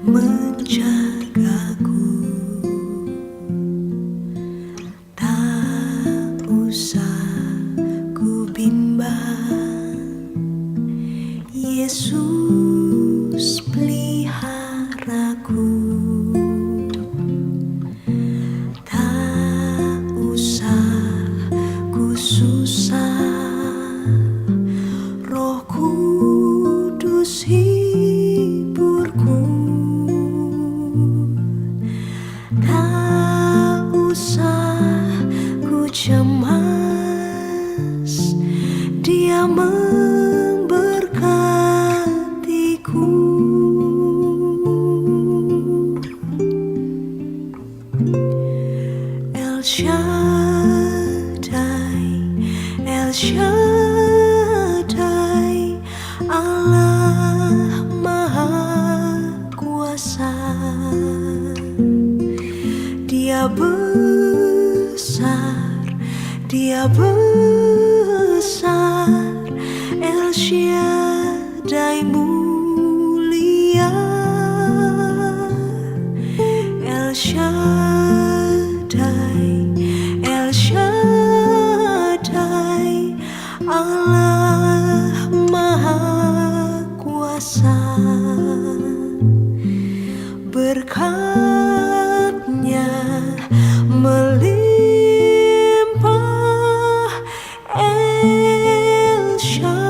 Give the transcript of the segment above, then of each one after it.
menjagaku. Tak usah ku bimbang, Yesus peliharaku. Tak usah ku susah, Roh Kudus hiburku. Tak usah ku cemas, Dia memberkatiku. El Shaddai, El Shaddai, Allah Maha Kuasa. Dia besar, Dia besar, El Shaddai mulia, El Shaddai, El Shaddai, Allah Maha Kuasa. Berkat-Nya melimpah, El Shaddai.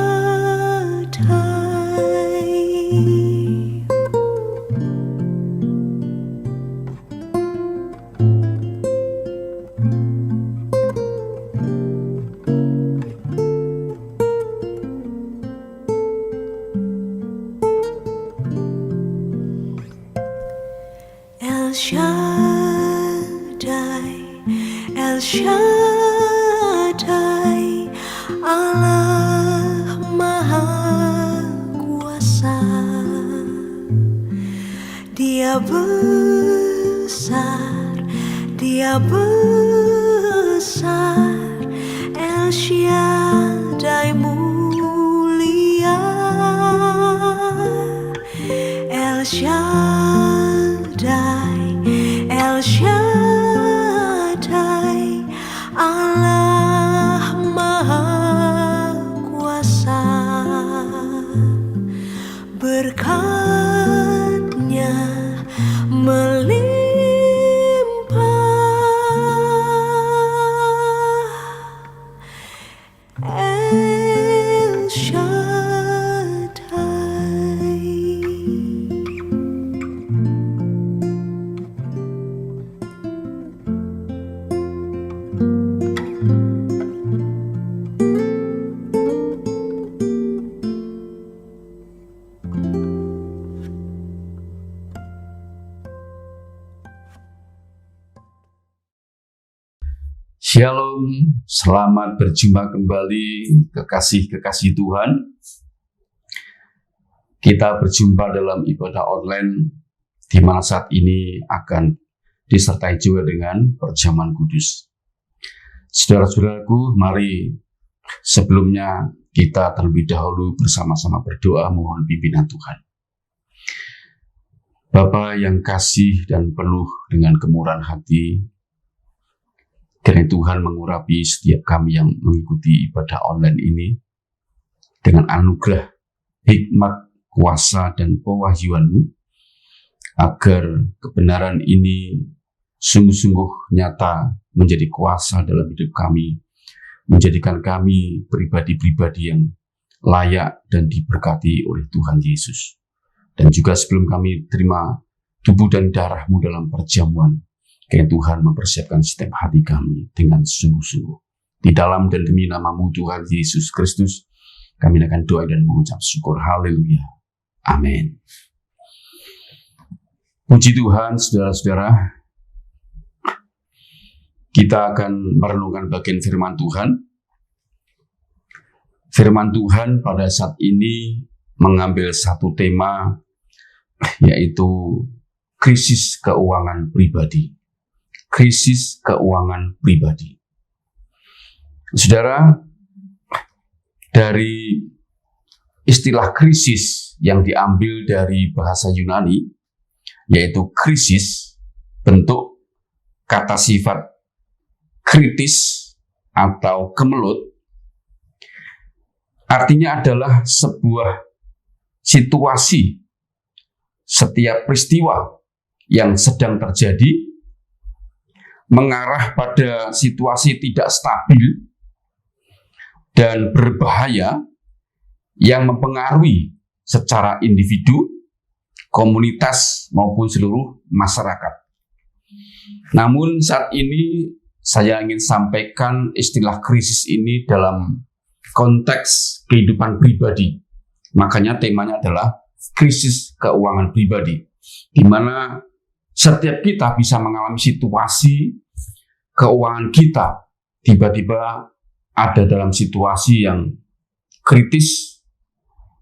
El Shaddai, El Shaddai, Allah Maha Kuasa. Dia besar, Dia besar, El Shaddai mulia, El Shaddai, El Shaddai, Allah Maha Kuasa. Berkat-Nya melimpah, El Shaddai. Shalom, selamat berjumpa kembali kekasih-kekasih Tuhan. Kita berjumpa dalam ibadah online di mana saat ini akan disertai juga dengan perjamuan kudus. Saudara-saudaraku, mari sebelumnya kita terlebih dahulu bersama-sama berdoa mohon pimpinan Tuhan. Bapa yang kasih dan penuh dengan kemurahan hati, kiranya Tuhan mengurapi setiap kami yang mengikuti ibadah online ini dengan anugerah, hikmat, kuasa, dan pewahyuan-Mu, agar kebenaran ini sungguh-sungguh nyata menjadi kuasa dalam hidup kami, menjadikan kami pribadi-pribadi yang layak dan diberkati oleh Tuhan Yesus. Dan juga sebelum kami terima tubuh dan darah-Mu dalam perjamuan, kiranya Tuhan mempersiapkan setiap hati kami dengan sungguh-sungguh. Di dalam dan demi nama-Mu Tuhan Yesus Kristus, kami akan doa dan mengucap syukur. Haleluya. Amin. Puji Tuhan, saudara-saudara. Kita akan merenungkan bagian firman Tuhan. Firman Tuhan pada saat ini mengambil satu tema, yaitu krisis keuangan pribadi. Krisis keuangan pribadi. Saudara, dari istilah krisis yang diambil dari bahasa Yunani, yaitu krisis, bentuk kata sifat kritis atau kemelut, artinya adalah sebuah situasi, setiap peristiwa yang sedang terjadi mengarah pada situasi tidak stabil dan berbahaya yang mempengaruhi secara individu, komunitas, maupun seluruh masyarakat. Namun saat ini saya ingin sampaikan istilah krisis ini dalam konteks kehidupan pribadi. Makanya temanya adalah krisis keuangan pribadi, di mana setiap kita bisa mengalami situasi keuangan kita tiba-tiba ada dalam situasi yang kritis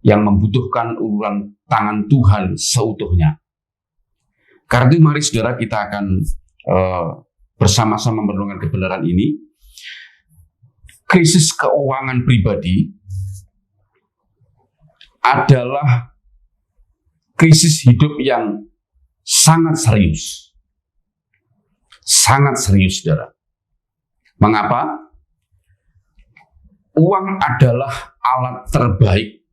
yang membutuhkan uluran tangan Tuhan seutuhnya. Karena itu mari saudara kita akan bersama-sama merenungkan kebenaran ini. Krisis keuangan pribadi adalah krisis hidup yang sangat serius. Sangat serius, saudara. Mengapa? Uang adalah alat terbaik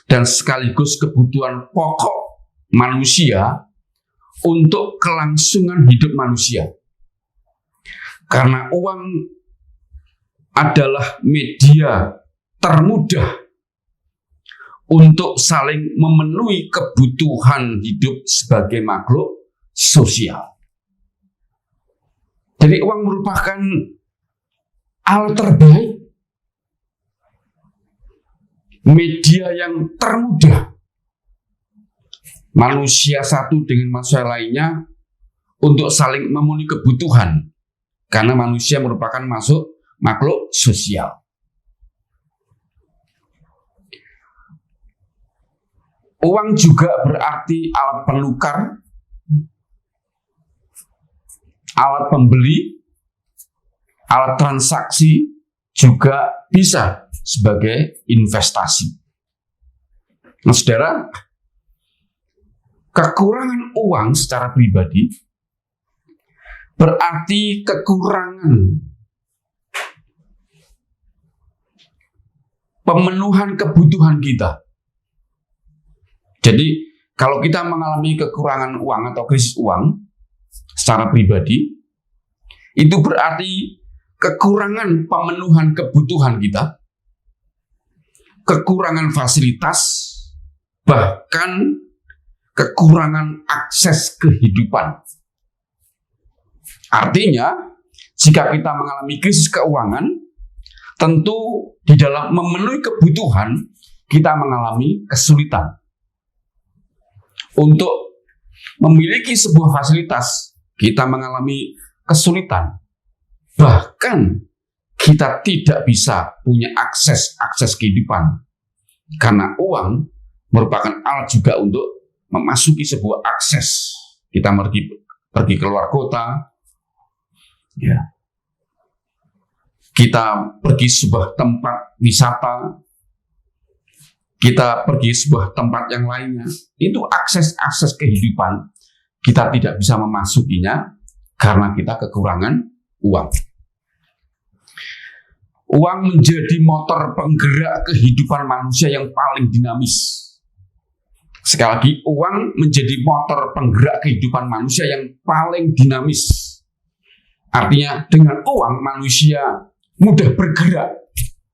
dan sekaligus kebutuhan pokok manusia untuk kelangsungan hidup manusia. Karena uang adalah media termudah untuk saling memenuhi kebutuhan hidup sebagai makhluk sosial. Jadi uang merupakan alat terbaik, media yang termudah manusia satu dengan manusia lainnya untuk saling memenuhi kebutuhan, karena manusia merupakan makhluk sosial. Uang juga berarti alat penukar, alat pembeli, alat transaksi, juga bisa sebagai investasi. Nah, saudara, kekurangan uang secara pribadi berarti kekurangan pemenuhan kebutuhan kita. Jadi, kalau kita mengalami kekurangan uang atau krisis uang secara pribadi, itu berarti kekurangan pemenuhan kebutuhan kita, kekurangan fasilitas, bahkan kekurangan akses kehidupan. Artinya, jika kita mengalami krisis keuangan, tentu di dalam memenuhi kebutuhan, kita mengalami kesulitan. Untuk memiliki sebuah fasilitas, kita mengalami kesulitan. Bahkan kita tidak bisa punya akses kehidupan. Karena uang merupakan alat juga untuk memasuki sebuah akses. Kita pergi keluar kota, ya. Kita pergi sebuah tempat wisata, kita pergi sebuah tempat yang lainnya, itu akses kehidupan kita tidak bisa memasukinya karena kita kekurangan uang. Uang menjadi motor penggerak kehidupan manusia yang paling dinamis. Sekali lagi, uang menjadi motor penggerak kehidupan manusia yang paling dinamis. Artinya dengan uang manusia mudah bergerak,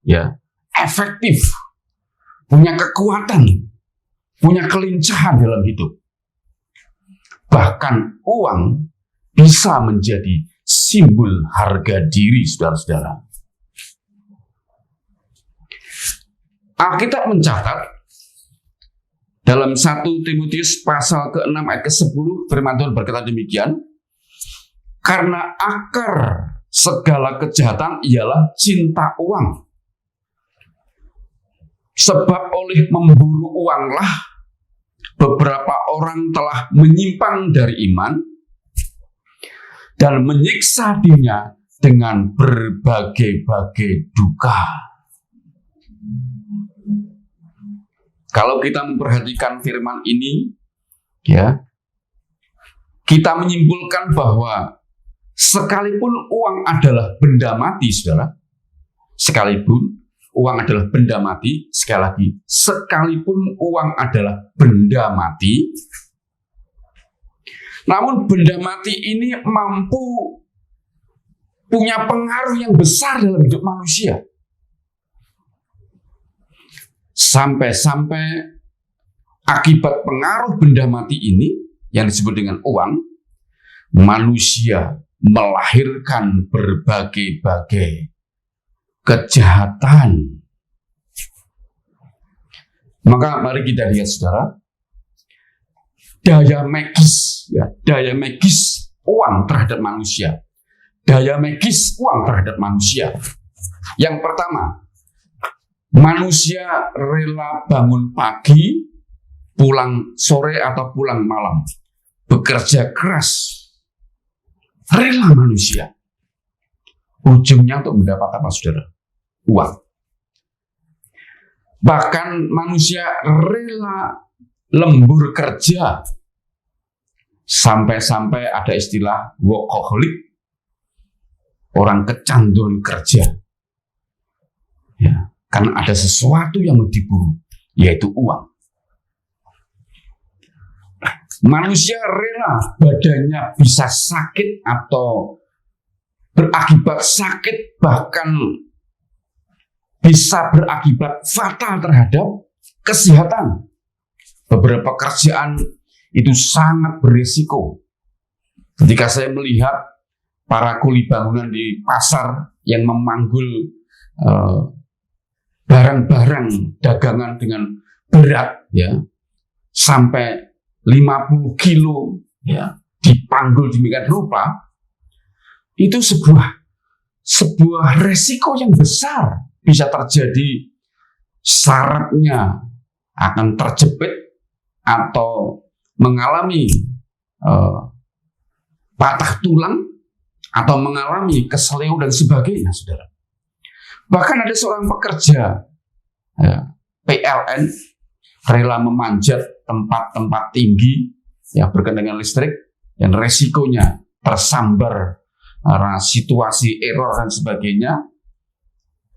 ya, efektif, punya kekuatan, punya kelincahan dalam hidup. Bahkan uang bisa menjadi simbol harga diri, saudara-saudara. Alkitab mencatat dalam 1 Timotius pasal ke-6 ayat ke-10, firman Tuhan berkata demikian, karena akar segala kejahatan ialah cinta uang. Sebab oleh memburu uanglah beberapa orang telah menyimpang dari iman dan menyiksa dirinya dengan berbagai-bagai duka. Kalau kita memperhatikan firman ini, ya, kita menyimpulkan bahwa sekalipun uang adalah benda mati, saudara, sekalipun uang adalah benda mati, sekali lagi, sekalipun uang adalah benda mati, namun benda mati ini mampu punya pengaruh yang besar dalam hidup manusia. Sampai-sampai akibat pengaruh benda mati ini yang disebut dengan uang, manusia melahirkan berbagai-bagai kejahatan. Maka mari kita lihat, saudara, daya magis uang terhadap manusia. Daya magis uang terhadap manusia. Yang pertama, manusia rela bangun pagi, pulang sore atau pulang malam, bekerja keras, rela manusia. Ujungnya untuk mendapat apa, saudara? Uang. Bahkan manusia rela lembur kerja, sampai-sampai ada istilah workaholic, orang kecanduan kerja. Ya, karena ada sesuatu yang mau diburu, yaitu uang. Manusia rela badannya bisa sakit atau berakibat sakit, bahkan bisa berakibat fatal terhadap kesehatan. Beberapa kerjaan itu sangat berisiko. Ketika saya melihat para kuli bangunan di pasar yang memanggul barang-barang dagangan dengan berat, ya, sampai 50 kilo, ya, dipanggul demikian rupa, itu sebuah resiko yang besar. Bisa terjadi sarafnya akan terjepit atau mengalami patah tulang atau mengalami keseleo dan sebagainya, saudara. Bahkan ada seorang pekerja, ya, PLN, rela memanjat tempat-tempat tinggi yang berkaitan dengan listrik, dan resikonya tersambar situasi error dan sebagainya,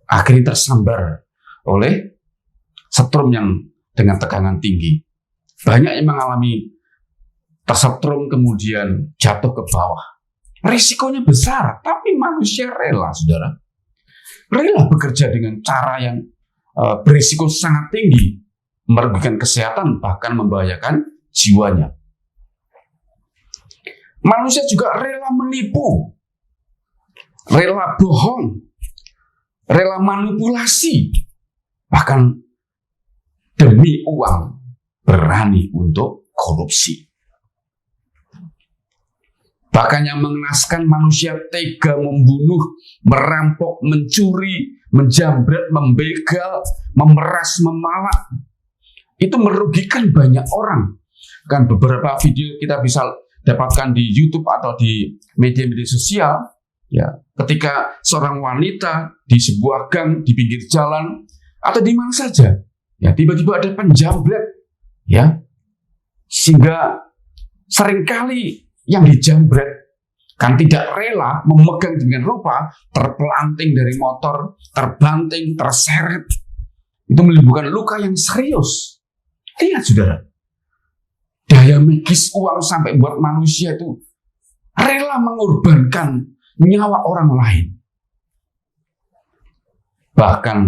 akhirnya tersambar oleh setrum yang dengan tekanan tinggi. Banyak yang mengalami tersetrum kemudian jatuh ke bawah. Risikonya besar, tapi manusia rela, saudara. Rela bekerja dengan cara yang berisiko sangat tinggi, merugikan kesehatan, bahkan membahayakan jiwanya. Manusia juga rela menipu, rela bohong, rela manipulasi, bahkan demi uang berani untuk korupsi. Bahkan yang mengenaskan, manusia tega membunuh, merampok, mencuri, menjambret, membegal, memeras, memalak. Itu merugikan banyak orang. Kan beberapa video kita bisa dapatkan di YouTube atau di media-media sosial, ya, ketika seorang wanita di sebuah gang, di pinggir jalan, atau di mana saja, ya, tiba-tiba ada penjambret, ya, sehingga seringkali yang dijambret kan tidak rela memegang dengan rupa, terpelanting dari motor, terbanting, terseret. Itu menimbulkan luka yang serius. Lihat, saudara, daya magis uang sampai buat manusia itu rela mengorbankan nyawa orang lain. Bahkan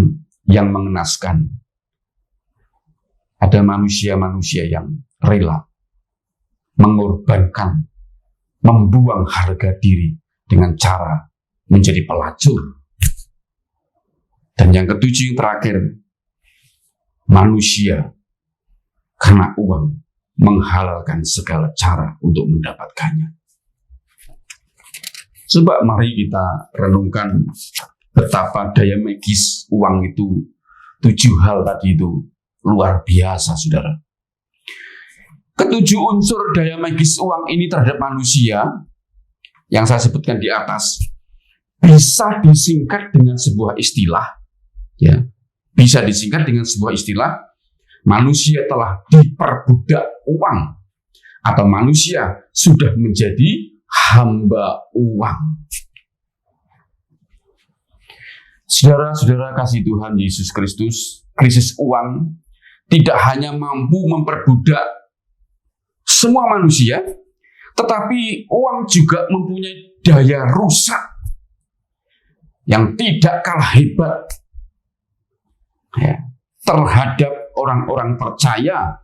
yang mengenaskan, ada manusia-manusia yang rela mengorbankan, membuang harga diri dengan cara menjadi pelacur. Dan yang ketujuh, yang terakhir, manusia karena uang menghalalkan segala cara untuk mendapatkannya. Coba mari kita renungkan betapa daya magis uang itu, 7 hal tadi itu luar biasa, saudara. Ketujuh unsur daya magis uang ini terhadap manusia yang saya sebutkan di atas bisa disingkat dengan sebuah istilah, ya, bisa disingkat dengan sebuah istilah: manusia telah diperbudak uang atau manusia sudah menjadi hamba uang. Saudara-saudara kasih Tuhan Yesus Kristus, krisis uang tidak hanya mampu memperbudak semua manusia, tetapi uang juga mempunyai daya rusak yang tidak kalah hebat terhadap orang-orang percaya,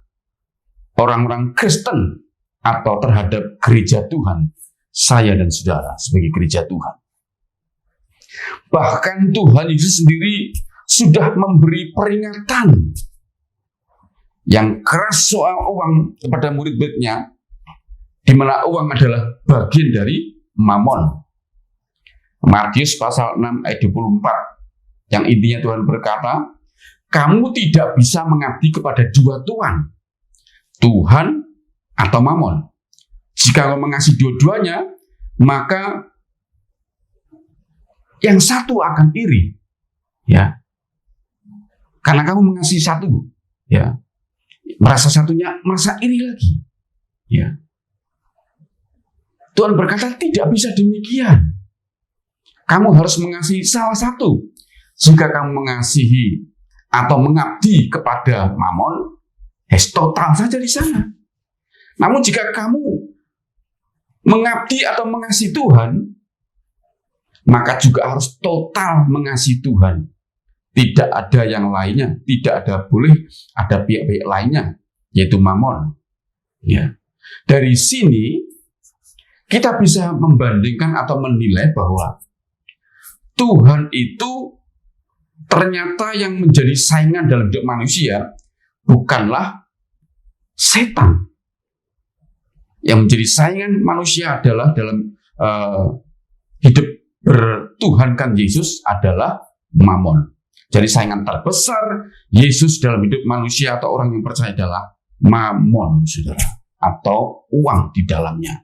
orang-orang Kristen, atau terhadap gereja Tuhan, saya dan saudara sebagai gereja Tuhan. Bahkan Tuhan Yesus sendiri sudah memberi peringatan yang keras soal uang kepada murid-muridnya, di mana uang adalah bagian dari mamon. Matius pasal 6 ayat 24, yang intinya Tuhan berkata, kamu tidak bisa mengabdi kepada dua tuan, Tuhan atau mamon. Jika kamu mengasihi dua-duanya, maka yang satu akan iri, ya, karena kamu mengasihi satu, ya, merasa satunya merasa iri lagi, ya. Tuhan berkata tidak bisa demikian. Kamu harus mengasihi salah satu. Jika kamu mengasihi atau mengabdi kepada mamon, total saja di sana. Namun jika kamu mengabdi atau mengasihi Tuhan, maka juga harus total mengasihi Tuhan. Tidak ada yang lainnya, tidak ada boleh ada pihak-pihak lainnya, yaitu mamon. Ya. Dari sini kita bisa membandingkan atau menilai bahwa Tuhan itu ternyata yang menjadi saingan dalam hidup manusia bukanlah setan. Yang menjadi saingan manusia adalah dalam hidup bertuhankan Yesus adalah mamon. Jadi saingan terbesar Yesus dalam hidup manusia atau orang yang percaya adalah mamon, saudara, atau uang di dalamnya.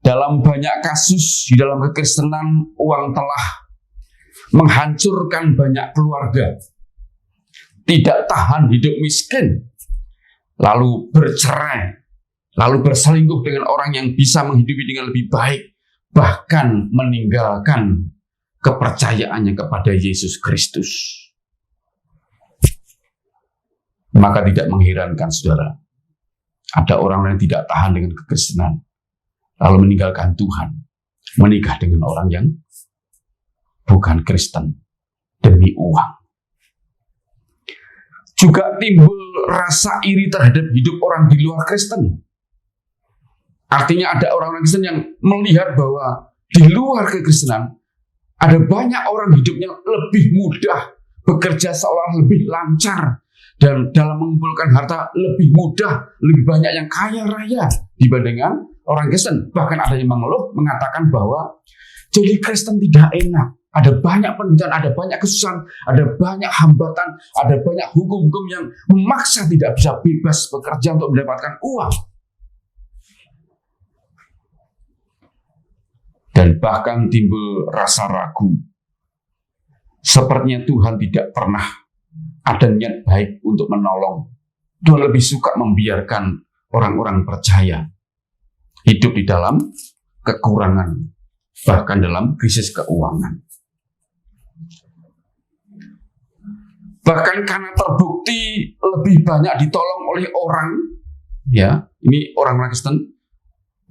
Dalam banyak kasus di dalam kekristenan, uang telah menghancurkan banyak keluarga, tidak tahan hidup miskin, lalu bercerai, lalu berselingkuh dengan orang yang bisa menghidupi dengan lebih baik, bahkan meninggalkan kepercayaannya kepada Yesus Kristus. Maka tidak mengherankan, saudara, ada orang yang tidak tahan dengan kekristenan, lalu meninggalkan Tuhan, menikah dengan orang yang bukan Kristen demi uang. Juga timbul rasa iri terhadap hidup orang di luar Kristen. Artinya ada orang-orang Kristen yang melihat bahwa di luar kekristenan ada banyak orang hidupnya lebih mudah, bekerja seolah lebih lancar, dan dalam mengumpulkan harta lebih mudah, lebih banyak yang kaya raya dibandingkan orang Kristen. Bahkan ada yang mengeluh, mengatakan bahwa jadi Kristen tidak enak. Ada banyak penderitaan, ada banyak kesusahan, ada banyak hambatan, ada banyak hukum-hukum yang memaksa tidak bisa bebas bekerja untuk mendapatkan uang. Dan bahkan timbul rasa ragu. Sepertinya Tuhan tidak pernah ada niat baik untuk menolong. Tuhan lebih suka membiarkan orang-orang percaya hidup di dalam kekurangan, bahkan dalam krisis keuangan. Bahkan karena terbukti lebih banyak ditolong oleh orang, ya, ini orang Kristen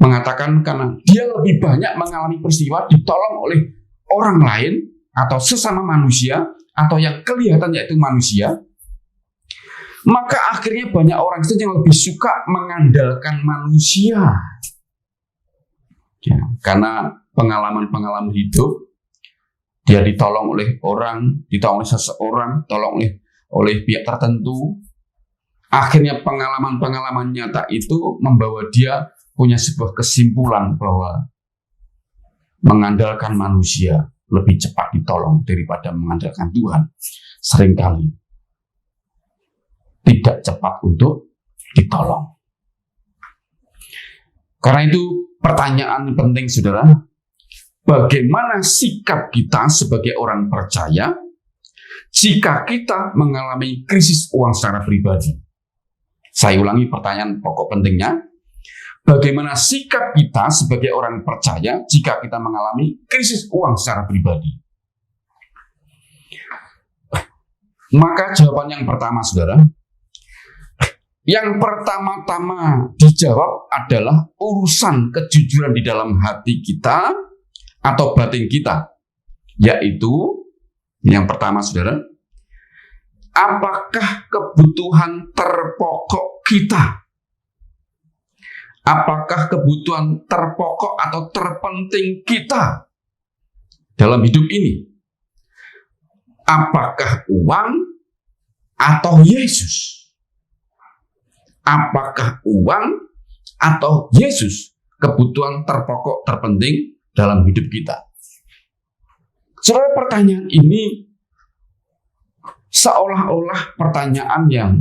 mengatakan karena dia lebih banyak mengalami peristiwa ditolong oleh orang lain atau sesama manusia atau yang kelihatan yaitu manusia, maka akhirnya banyak orang Kristen yang lebih suka mengandalkan manusia, ya, karena pengalaman-pengalaman hidup. Dia ditolong oleh orang, ditolong oleh seseorang, tolong oleh pihak tertentu. Akhirnya pengalaman-pengalaman nyata itu membawa dia punya sebuah kesimpulan bahwa mengandalkan manusia lebih cepat ditolong daripada mengandalkan Tuhan. Seringkali tidak cepat untuk ditolong. Karena itu pertanyaan penting, saudara. Bagaimana sikap kita sebagai orang percaya jika kita mengalami krisis uang secara pribadi? Saya ulangi pertanyaan pokok pentingnya. Bagaimana sikap kita sebagai orang percaya jika kita mengalami krisis uang secara pribadi? Maka jawaban yang pertama, saudara, yang pertama-tama dijawab adalah urusan kejujuran di dalam hati kita atau batin kita. Yaitu, yang pertama, saudara, apakah kebutuhan terpokok kita? Apakah kebutuhan terpokok atau terpenting kita dalam hidup ini? Apakah uang atau Yesus? Apakah uang atau Yesus kebutuhan terpokok terpenting dalam hidup kita? Saudara, pertanyaan ini seolah-olah pertanyaan yang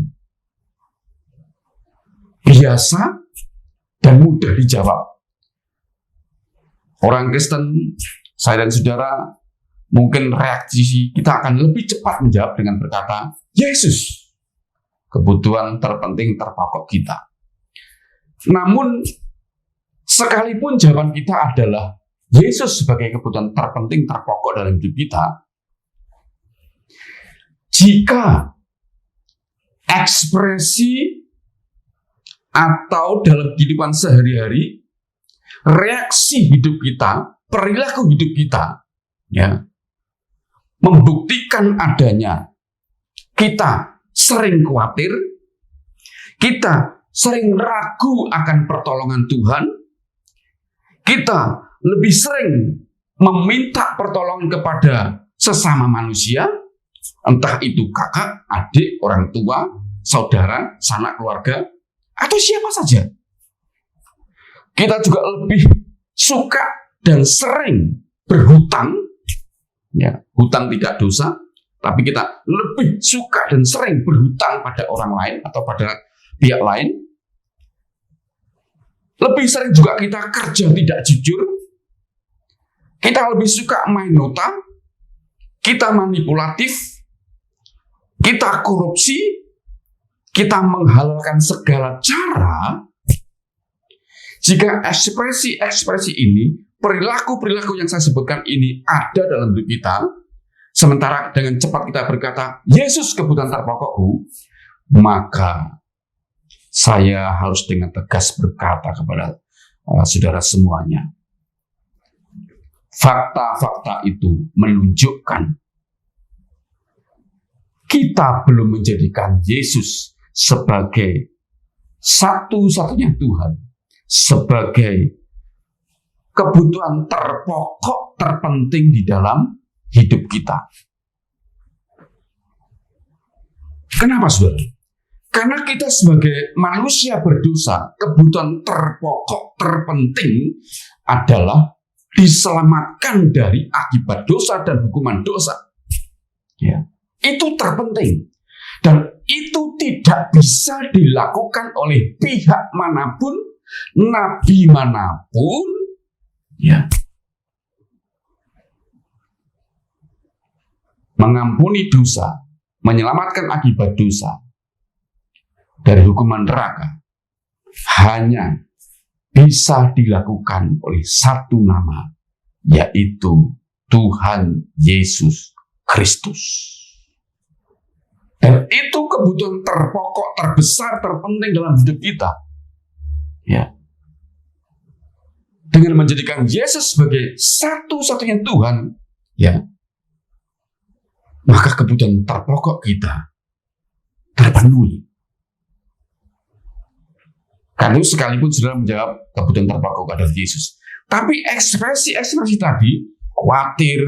biasa dan mudah dijawab. Orang Kristen, saya dan saudara, mungkin reaksi kita akan lebih cepat menjawab dengan berkata, Yesus, kebutuhan terpenting terpokok kita. Namun, sekalipun jawaban kita adalah Yesus sebagai kebutuhan terpenting terpokok dalam hidup kita, jika ekspresi atau dalam kehidupan sehari-hari, reaksi hidup kita, perilaku hidup kita, ya, membuktikan adanya kita sering khawatir, kita sering ragu akan pertolongan Tuhan, kita lebih sering meminta pertolongan kepada sesama manusia, entah itu kakak, adik, orang tua, saudara, sanak keluarga, atau siapa saja. Kita juga lebih suka dan sering berhutang, ya, hutang tidak dosa, tapi kita lebih suka dan sering berhutang pada orang lain atau pada pihak lain. Lebih sering juga kita kerja tidak jujur, kita lebih suka main nota, kita manipulatif, kita korupsi, kita menghalalkan segala cara. Jika ekspresi-ekspresi ini, perilaku-perilaku yang saya sebutkan ini ada dalam hidup kita, sementara dengan cepat kita berkata, Yesus kebutuhan terpokokku, maka saya harus dengan tegas berkata kepada saudara semuanya, fakta-fakta itu menunjukkan kita belum menjadikan Yesus sebagai satu-satunya Tuhan, sebagai kebutuhan terpokok terpenting di dalam hidup kita. Kenapa, saudara? Karena kita sebagai manusia berdosa, kebutuhan terpokok terpenting adalah diselamatkan dari akibat dosa dan hukuman dosa. Ya, itu terpenting. Dan itu tidak bisa dilakukan oleh pihak manapun, nabi manapun, ya. Mengampuni dosa, menyelamatkan akibat dosa dari hukuman neraka hanya bisa dilakukan oleh satu nama, yaitu Tuhan Yesus Kristus. Dan itu kebutuhan terpokok, terbesar, terpenting dalam hidup kita. Ya. Dengan menjadikan Yesus sebagai satu-satunya Tuhan, ya, maka kebutuhan terpokok kita terpenuhi. Karena itu sekalipun saudara menjawab kebutuhan terpokok adalah Yesus, tapi ekspresi-ekspresi tadi, khawatir,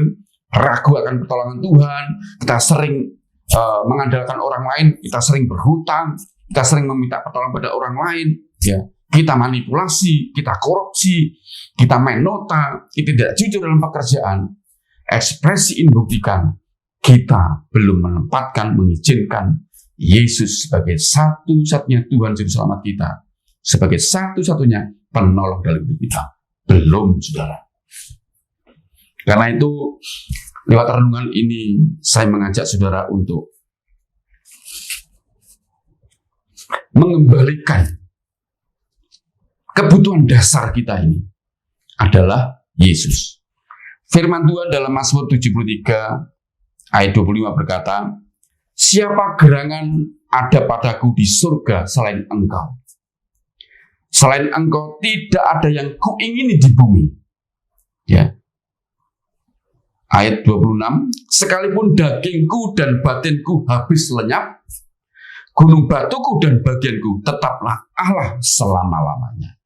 ragu akan pertolongan Tuhan, kita sering mengandalkan orang lain, kita sering berhutang, kita sering meminta pertolongan pada orang lain, ya, kita manipulasi, kita korupsi, kita main nota, kita tidak jujur dalam pekerjaan. Ekspresi ini buktikan kita belum menempatkan, mengizinkan Yesus sebagai satu-satunya Tuhan Juru Selamat kita, sebagai satu-satunya penolong dalam hidup kita. Belum, saudara. Karena itu, lewat renungan ini, saya mengajak saudara untuk mengembalikan kebutuhan dasar kita ini adalah Yesus. Firman Tuhan dalam Mazmur 73 ayat 25 berkata, siapa gerangan ada padaku di surga selain Engkau? Selain Engkau tidak ada yang kuingini di bumi. Ya. Ayat 26, sekalipun dagingku dan batinku habis lenyap, gunung batuku dan bagianku tetaplah Allah selama-lamanya.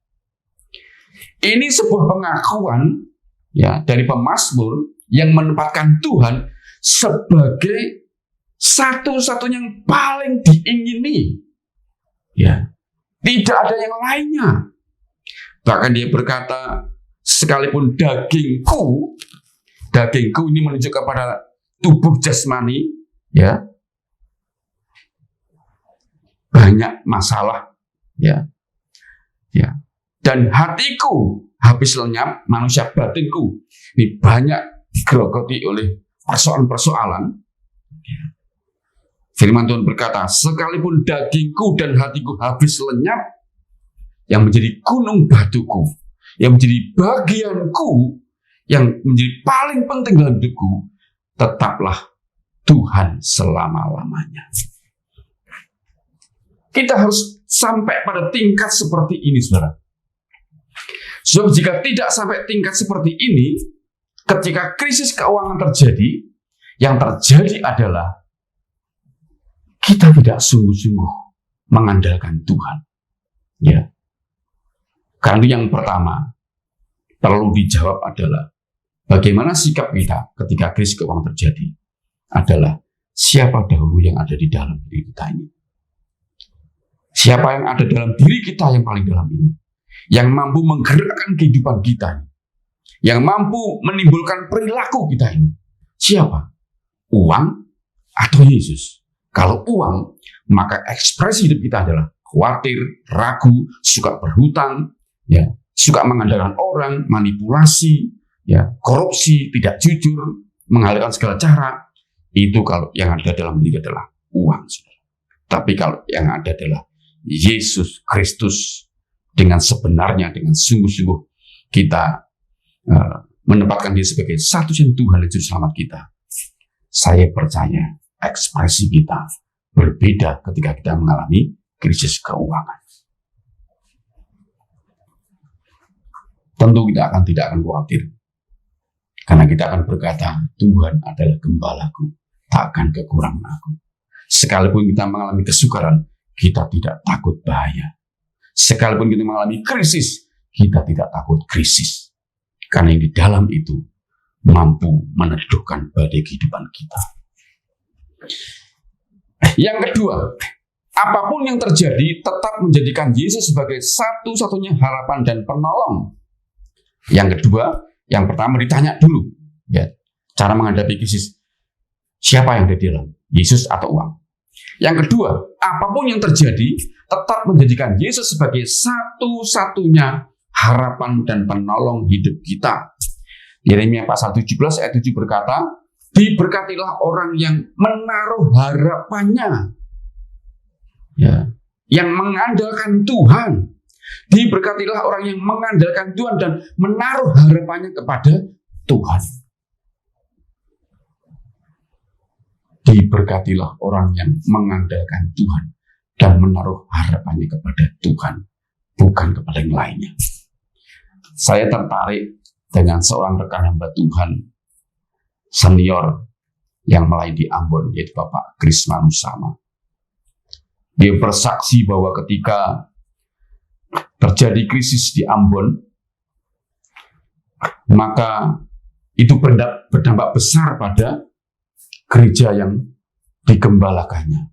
Ini sebuah pengakuan ya dari pemazmur yang menempatkan Tuhan sebagai satu-satunya yang paling diingini. Ya. Tidak ada yang lainnya. Bahkan dia berkata, sekalipun dagingku ini menunjuk kepada tubuh jasmani, ya, banyak masalah, ya, dan hatiku habis lenyap, manusia batinku ini banyak digerogoti oleh persoalan-persoalan. Firman Tuhan berkata, sekalipun dagingku dan hatiku habis lenyap, yang menjadi gunung batuku, yang menjadi bagianku, yang menjadi paling penting dalam hidupku, tetaplah Tuhan selama-lamanya. Kita harus sampai pada tingkat seperti ini, saudara. Sebab jika tidak sampai tingkat seperti ini, ketika krisis keuangan terjadi, yang terjadi adalah kita tidak sungguh-sungguh mengandalkan Tuhan. Ya. Karena yang pertama perlu dijawab adalah bagaimana sikap kita ketika krisis keuangan terjadi adalah siapa dahulu yang ada di dalam diri kita ini. Siapa yang ada dalam diri kita yang paling dalam ini, yang mampu menggerakkan kehidupan kita ini, yang mampu menimbulkan perilaku kita ini. Siapa? Uang atau Yesus? Kalau uang, maka ekspresi hidup kita adalah khawatir, ragu, suka berhutang, ya, suka mengandalkan orang, manipulasi, ya, korupsi, tidak jujur, mengalihkan segala cara. Itu kalau yang ada dalam diri adalah uang. Tapi kalau yang ada adalah Yesus Kristus, dengan sebenarnya, dengan sungguh-sungguh kita menempatkan dia sebagai satu-satunya Tuhan dan Juru Selamat kita. Saya percaya ekspresi kita berbeda ketika kita mengalami krisis keuangan. Tentu kita tidak akan khawatir, karena kita akan berkata, Tuhan adalah gembalaku, tak akan kekurangan aku. Sekalipun kita mengalami kesukaran, kita tidak takut bahaya. Sekalipun kita mengalami krisis, kita tidak takut krisis. Karena yang di dalam itu mampu meneduhkan badai kehidupan kita. Yang kedua, apapun yang terjadi, tetap menjadikan Yesus sebagai satu-satunya harapan dan penolong. Yang kedua, yang pertama ditanya dulu, ya, cara menghadapi krisis. Siapa yang ada di dalam? Yesus atau uang? Yang kedua, apapun yang terjadi, tetap menjadikan Yesus sebagai satu-satunya harapan dan penolong hidup kita. Yeremia pasal 17 ayat 7 berkata, diberkatilah orang yang menaruh harapannya, ya, yang mengandalkan Tuhan. Diberkatilah orang yang mengandalkan Tuhan dan menaruh harapannya kepada Tuhan. Diberkatilah orang yang mengandalkan Tuhan dan menaruh harapannya kepada Tuhan, bukan kepada yang lainnya. Saya tertarik dengan seorang rekan hamba Tuhan senior yang melayani di Ambon, yaitu Bapak Kris Manusama. Dia bersaksi bahwa ketika terjadi krisis di Ambon, maka itu berdampak besar pada gereja yang digembalakannya.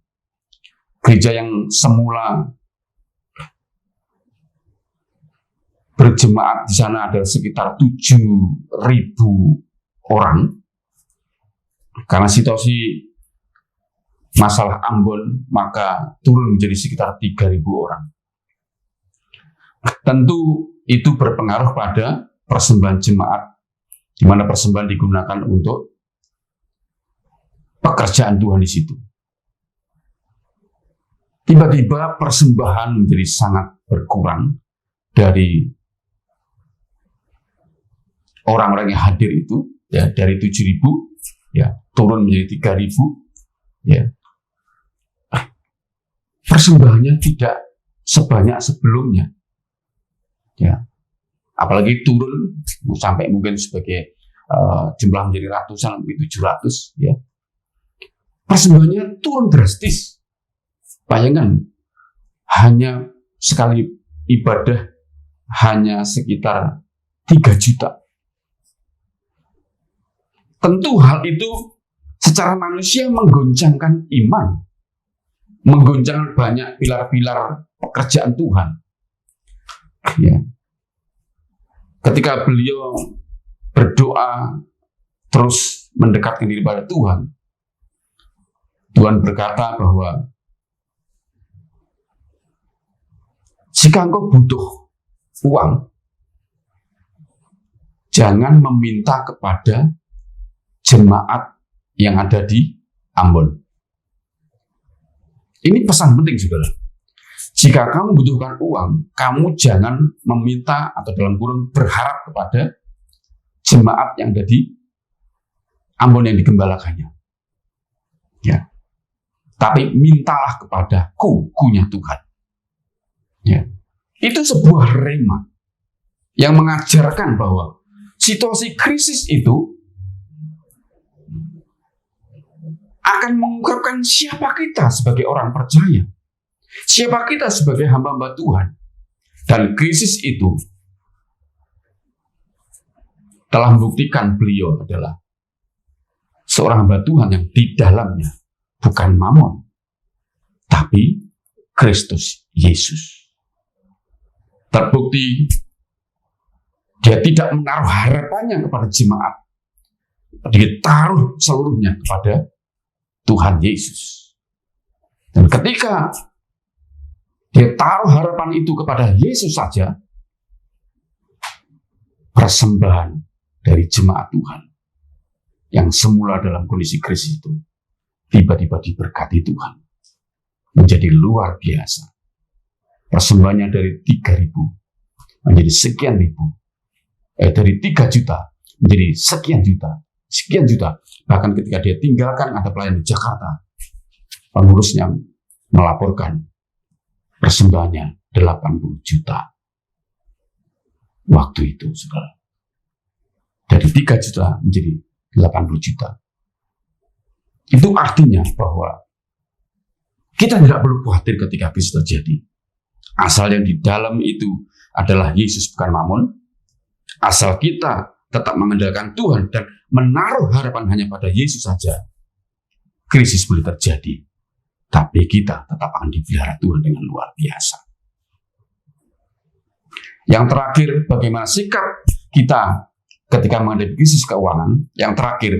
Gereja yang semula berjemaat di sana ada sekitar 7.000 orang. Karena situasi masalah Ambon, maka turun menjadi sekitar 3.000 orang. Tentu itu berpengaruh pada persembahan jemaat, di mana persembahan digunakan untuk pekerjaan Tuhan di situ. tiba-tiba persembahan menjadi sangat berkurang dari orang-orang yang hadir itu, ya, dari 7.000 ya turun menjadi 3.000 ya. Persembahannya tidak sebanyak sebelumnya ya, apalagi turun sampai mungkin sebagai jumlah menjadi ratusan, mungkin 700 ya. Persembahannya turun drastis. Bayangkan, hanya sekali ibadah hanya sekitar 3 juta. Tentu hal itu secara manusia menggoncangkan iman, menggoncangkan banyak pilar-pilar pekerjaan Tuhan. Ya. Ketika beliau berdoa terus mendekatkan diri pada Tuhan, Tuhan berkata bahwa jika engkau butuh uang, jangan meminta kepada jemaat yang ada di Ambon. Ini pesan penting, saudara. Jika kamu membutuhkan uang, kamu jangan meminta atau dalam kurung berharap kepada jemaat yang ada di Ambon yang digembalakannya. Ya. Tapi mintalah kepada kunya Tuhan. Ya. Itu sebuah rema yang mengajarkan bahwa situasi krisis itu akan mengungkapkan siapa kita sebagai orang percaya, siapa kita sebagai hamba-hamba Tuhan. Dan krisis itu telah membuktikan beliau adalah seorang hamba Tuhan yang di dalamnya bukan Mamon, tapi Kristus Yesus. Terbukti dia tidak menaruh harapannya kepada jemaat, dia taruh seluruhnya kepada Tuhan Yesus. Dan ketika dia taruh harapan itu kepada Yesus saja, persembahan dari jemaat Tuhan yang semula dalam kondisi krisis itu tiba-tiba diberkati Tuhan menjadi luar biasa. Persembahannya dari 3.000 menjadi sekian ribu, dari 3 juta menjadi sekian juta. Bahkan ketika dia tinggalkan ada pelayan di Jakarta, pengurusnya melaporkan persembahannya 80 juta. Waktu itu, saudara, dari 3 juta menjadi 80 juta. Itu artinya bahwa kita tidak perlu khawatir ketika krisis terjadi. Asal yang di dalam itu adalah Yesus, bukan Mamon. Asal kita tetap mengandalkan Tuhan dan menaruh harapan hanya pada Yesus saja, krisis boleh terjadi, tapi kita tetap akan dipelihara Tuhan dengan luar biasa. Yang terakhir, bagaimana sikap kita ketika menghadapi krisis keuangan? Yang terakhir,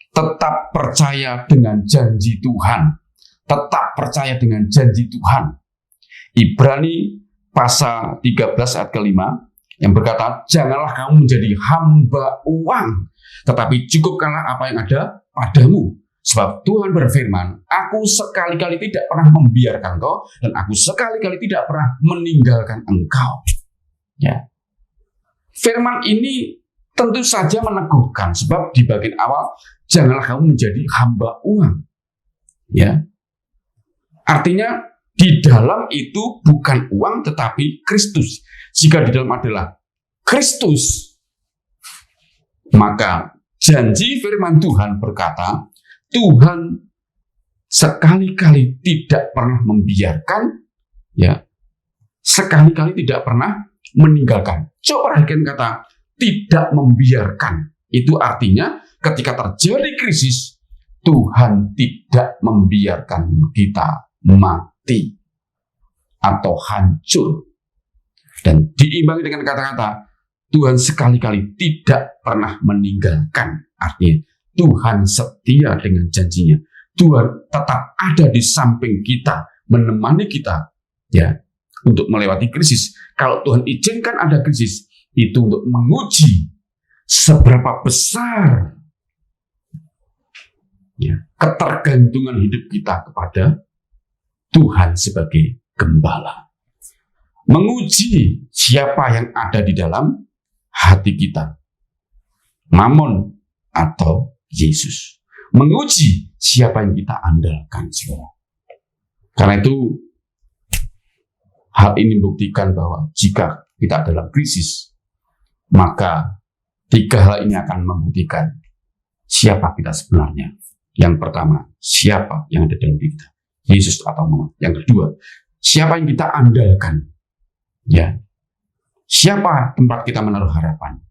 tetap percaya dengan janji Tuhan. Tetap percaya dengan janji Tuhan. Ibrani pasal 13 ayat ke-5 yang berkata, janganlah kamu menjadi hamba uang, tetapi cukupkanlah apa yang ada padamu. Sebab Tuhan berfirman, aku sekali-kali tidak pernah membiarkan engkau, dan aku sekali-kali tidak pernah meninggalkan engkau. Ya. Firman ini tentu saja meneguhkan, sebab di bagian awal, janganlah kamu menjadi hamba uang. Ya. Artinya, di dalam itu bukan uang tetapi Kristus. Jika di dalam adalah Kristus, maka janji firman Tuhan berkata, Tuhan sekali-kali tidak pernah membiarkan, ya, sekali-kali tidak pernah meninggalkan. Coba perhatikan kata tidak membiarkan. Itu artinya ketika terjadi krisis, Tuhan tidak membiarkan kita mati atau hancur. Dan diimbangi dengan kata-kata Tuhan sekali-kali tidak pernah meninggalkan. Artinya Tuhan setia dengan janjinya. Tuhan tetap ada di samping kita, menemani kita, ya, untuk melewati krisis. Kalau Tuhan izinkan ada krisis, itu untuk menguji seberapa besar, ya, ketergantungan hidup kita kepada Tuhan sebagai gembala. Menguji siapa yang ada di dalam hati kita. Mamon atau Yesus. Menguji siapa yang kita andalkan, saudara. Karena itu, hal ini membuktikan bahwa jika kita dalam krisis, maka 3 hal ini akan membuktikan siapa kita sebenarnya. Yang pertama, siapa yang ada dalam diri kita, Yesus atau Mamon. Yang kedua, siapa yang kita andalkan, ya, siapa tempat kita menaruh harapan.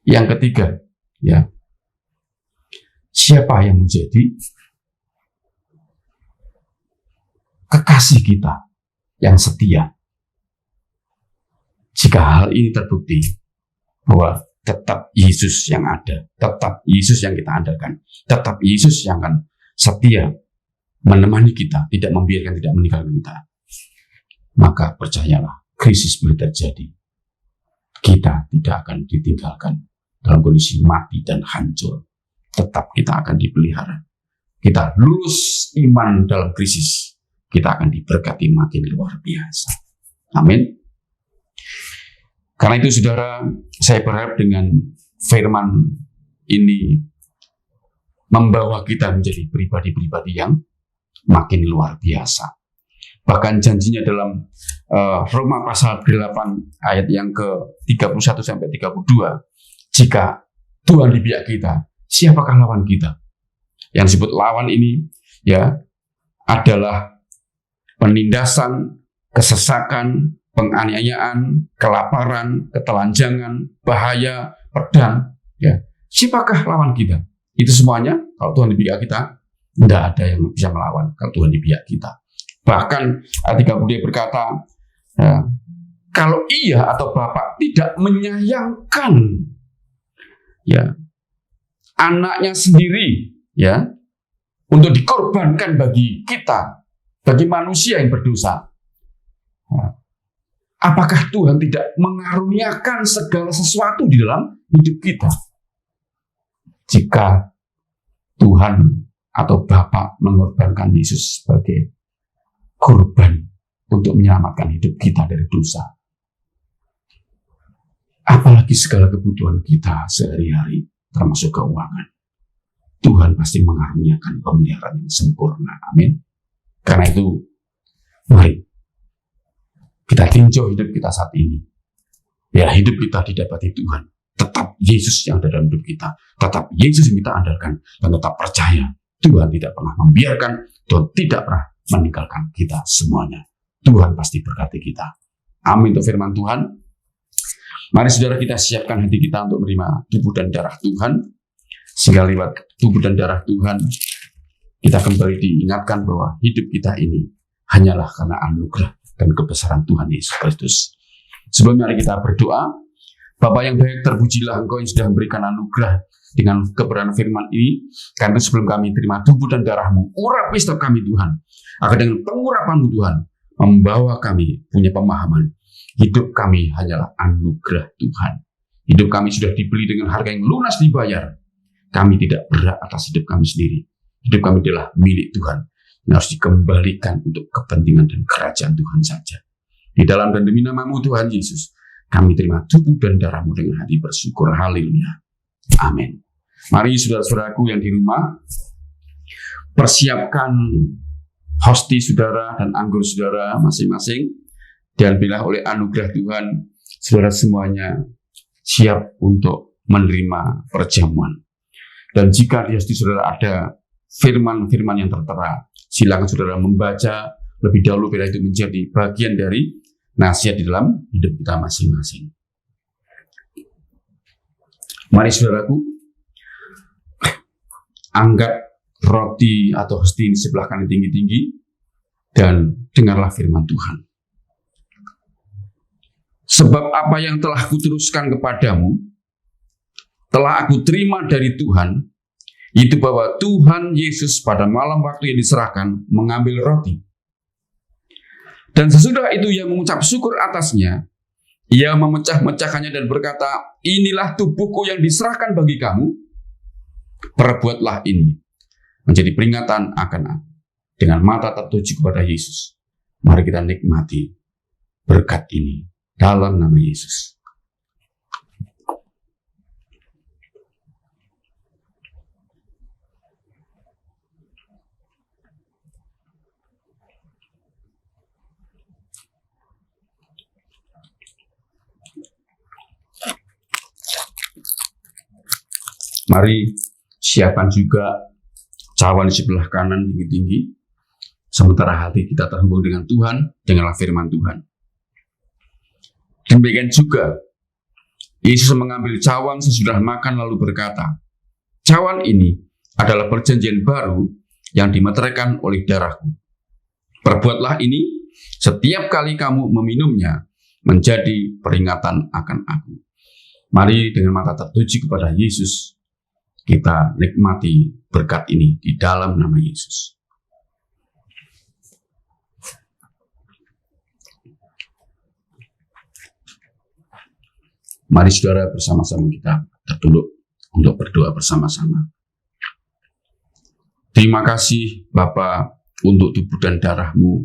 Yang ketiga, ya, siapa yang menjadi kekasih kita yang setia. Jika hal ini terbukti bahwa tetap Yesus yang ada, tetap Yesus yang kita andalkan, tetap Yesus yang akan setia menemani kita, tidak membiarkan, tidak meninggalkan kita, maka percayalah, krisis boleh terjadi, kita tidak akan ditinggalkan dalam kondisi mati dan hancur. Tetap kita akan dipelihara. Kita lulus iman dalam krisis, kita akan diberkati makin luar biasa. Amin. Karena itu, saudara, saya berharap dengan firman ini membawa kita menjadi pribadi-pribadi yang makin luar biasa. Bahkan janjinya dalam Roma pasal 8 ayat yang ke-31 sampai 32, jika Tuhan di pihak kita, siapakah lawan kita? Yang disebut lawan ini, ya, adalah penindasan, kesesakan, penganiayaan, kelaparan, ketelanjangan, bahaya, pedang. Ya, siapakah lawan kita? Itu semuanya, kalau Tuhan di pihak kita, tidak ada yang bisa melawan kalau Tuhan di pihak kita. Bahkan ayat 30 berkata, ya, kalau ia atau Bapak tidak menyayangkan, ya, anaknya sendiri, ya, untuk dikorbankan bagi kita, bagi manusia yang berdosa, ya, apakah Tuhan tidak mengaruniakan segala sesuatu di dalam hidup kita? Jika Tuhan atau Bapa mengorbankan Yesus sebagai korban untuk menyelamatkan hidup kita dari dosa, apalagi segala kebutuhan kita sehari-hari, termasuk keuangan, Tuhan pasti mengaruniakan pemeliharaan yang sempurna. Amin. Karena itu, mari kita tinjau hidup kita saat ini. Ya, hidup kita didapati Tuhan. Tetap Yesus yang ada dalam hidup kita. Tetap Yesus yang kita andalkan. Dan tetap percaya Tuhan tidak pernah membiarkan, Tuhan tidak pernah meninggalkan kita semuanya. Tuhan pasti berkati kita. Amin untuk firman Tuhan. Mari saudara, kita siapkan hati kita untuk menerima tubuh dan darah Tuhan. Sehingga lewat tubuh dan darah Tuhan, kita kembali diingatkan bahwa hidup kita ini hanyalah karena anugerah dan kebesaran Tuhan Yesus Kristus. Sebelumnya mari kita berdoa. Bapa yang baik, terpujilah Engkau yang sudah memberikan anugerah dengan kebenaran firman ini. Karena sebelum kami terima tubuh dan darah-Mu, urapi setiap kami Tuhan. Agar dengan pengurapan-Mu Tuhan, membawa kami punya pemahaman. Hidup kami hanyalah anugerah Tuhan. Hidup kami sudah dibeli dengan harga yang lunas dibayar. Kami tidak berhak atas hidup kami sendiri. Hidup kami adalah milik Tuhan, yang harus dikembalikan untuk kepentingan dan kerajaan Tuhan saja. Di dalam dan demi nama-Mu Tuhan Yesus, kami terima tubuh dan darah-Mu dengan hati bersyukur. Haleluya. Amin. Mari saudara-saudaraku yang di rumah, persiapkan hosti saudara dan anggur saudara masing-masing. Dan bila oleh anugerah Tuhan, saudara semuanya siap untuk menerima perjamuan. Dan jika di hosti saudara ada firman-firman yang tertera, silakan saudara membaca lebih dahulu, bila itu menjadi bagian dari nasihat di dalam hidup kita masing-masing. Mari saudaraku, angkat roti atau hosti di sebelah kanan tinggi-tinggi dan dengarlah firman Tuhan. Sebab apa yang telah kuteruskan kepadamu, telah aku terima dari Tuhan, itu bahwa Tuhan Yesus pada malam waktu yang diserahkan mengambil roti. Dan sesudah itu ia mengucap syukur atasnya, ia memecah-mecahkannya dan berkata, inilah tubuhku yang diserahkan bagi kamu, perbuatlah ini menjadi peringatan akan aku. dengan mata tertuju kepada Yesus, mari kita nikmati berkat ini dalam nama Yesus. Mari siapkan juga cawan di sebelah kanan tinggi-tinggi, sementara hati kita terhubung dengan Tuhan, dengarlah firman Tuhan. Demikian juga, Yesus mengambil cawan sesudah makan lalu berkata, cawan ini adalah perjanjian baru yang dimeteraikan oleh darahku. Perbuatlah ini setiap kali kamu meminumnya menjadi peringatan akan aku. Mari dengan mata tertuju kepada Yesus, kita nikmati berkat ini di dalam nama Yesus. Mari saudara bersama-sama kita tertunduk untuk berdoa bersama-sama. Terima kasih Bapa untuk tubuh dan darah-Mu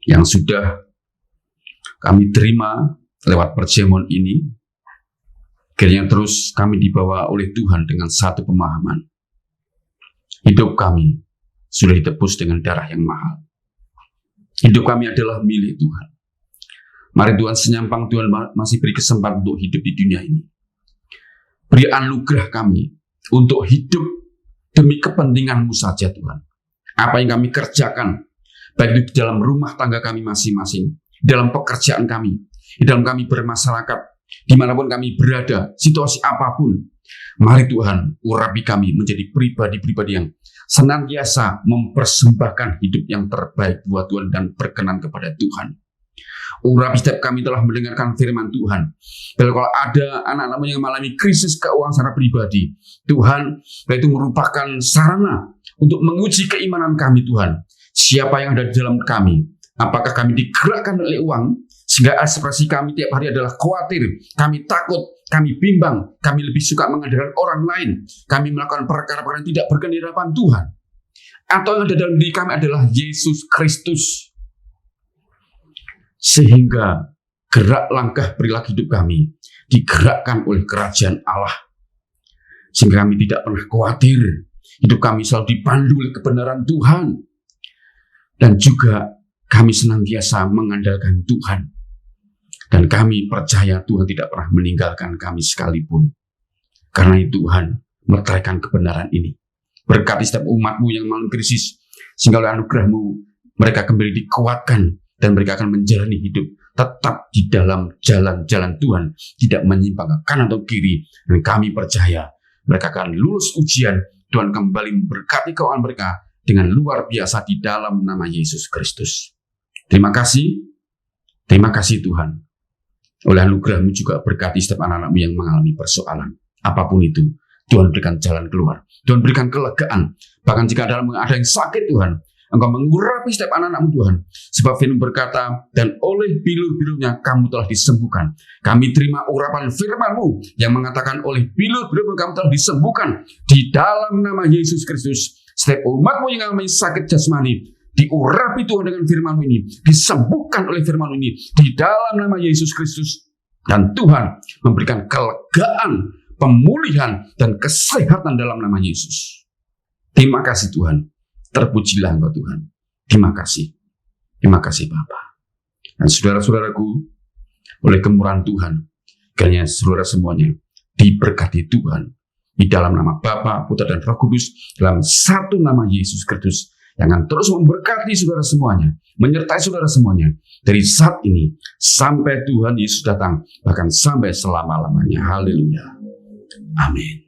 yang sudah kami terima lewat perjamuan ini. Kiranya terus kami dibawa oleh Tuhan dengan satu pemahaman. Hidup kami sudah ditebus dengan darah yang mahal. Hidup kami adalah milik Tuhan. Mari Tuhan senyampang Tuhan masih beri kesempatan untuk hidup di dunia ini. Beri anugerah kami untuk hidup demi kepentingan-Mu saja Tuhan. Apa yang kami kerjakan, baik di dalam rumah tangga kami masing-masing, dalam pekerjaan kami, di dalam kami bermasyarakat, dimanapun kami berada, situasi apapun, mari Tuhan urapi kami menjadi pribadi-pribadi yang senantiasa mempersembahkan hidup yang terbaik buat Tuhan dan berkenan kepada Tuhan. Urapi setiap kami telah mendengarkan firman Tuhan. Kalau ada anak-anak yang mengalami krisis keuangan secara pribadi, Tuhan, itu merupakan sarana untuk menguji keimanan kami Tuhan. Siapa yang ada di dalam kami? Apakah kami digerakkan oleh uang? Sehingga ekspresi kami tiap hari adalah khawatir, kami takut, kami bimbang, kami lebih suka mengandalkan orang lain, kami melakukan perkara-perkara yang tidak berkenan di hadapan Tuhan. Atau yang ada dalam diri kami adalah Yesus Kristus. Sehingga gerak langkah perilaku hidup kami digerakkan oleh kerajaan Allah. Sehingga kami tidak pernah khawatir, hidup kami selalu dipandu oleh kebenaran Tuhan. Dan juga kami senantiasa mengandalkan Tuhan. Dan kami percaya Tuhan tidak pernah meninggalkan kami sekalipun. Karena itu Tuhan meteraikan kebenaran ini. Berkati setiap umat-Mu yang mengalami krisis. Sehingga oleh anugerah-Mu mereka kembali dikuatkan. Dan mereka akan menjalani hidup tetap di dalam jalan-jalan Tuhan. Tidak menyimpang ke kanan atau kiri. Dan kami percaya mereka akan lulus ujian. Tuhan kembali memberkati keuangan mereka dengan luar biasa di dalam nama Yesus Kristus. Terima kasih Tuhan. Oleh anugerah-Mu juga berkati setiap anak-anak-Mu yang mengalami persoalan. Apapun itu, Tuhan berikan jalan keluar. Tuhan berikan kelegaan. Bahkan jika ada yang sakit Tuhan, Engkau mengurapi setiap anak-anak-Mu Tuhan. Sebab firman berkata, dan oleh bilur-bilurnya kamu telah disembuhkan. Kami terima urapan firman-Mu yang mengatakan oleh bilur-bilur kamu telah disembuhkan. Di dalam nama Yesus Kristus, setiap umat-Mu yang mengalami sakit jasmani, diurapi Tuhan dengan firman-Mu ini, disembuhkan oleh firman-Mu ini di dalam nama Yesus Kristus. Dan Tuhan memberikan kelegaan, pemulihan, dan kesehatan dalam nama Yesus. Terima kasih Tuhan. Terpujilah Engkau Tuhan. Terima kasih Bapa. Dan saudara-saudaraku, oleh kemurahan Tuhan, kiranya saudara semuanya diberkati Tuhan di dalam nama Bapa, Putra, dan Roh Kudus, dalam satu nama Yesus Kristus, yang akan terus memberkati saudara semuanya, menyertai saudara semuanya, dari saat ini sampai Tuhan Yesus datang, bahkan sampai selama-lamanya. Haleluya. Amin.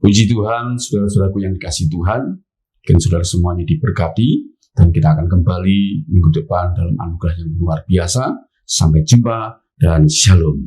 Puji Tuhan, saudara-saudaraku yang dikasihi Tuhan, dan saudara semuanya diberkati, dan kita akan kembali minggu depan dalam anugerah yang luar biasa. Sampai jumpa dan shalom.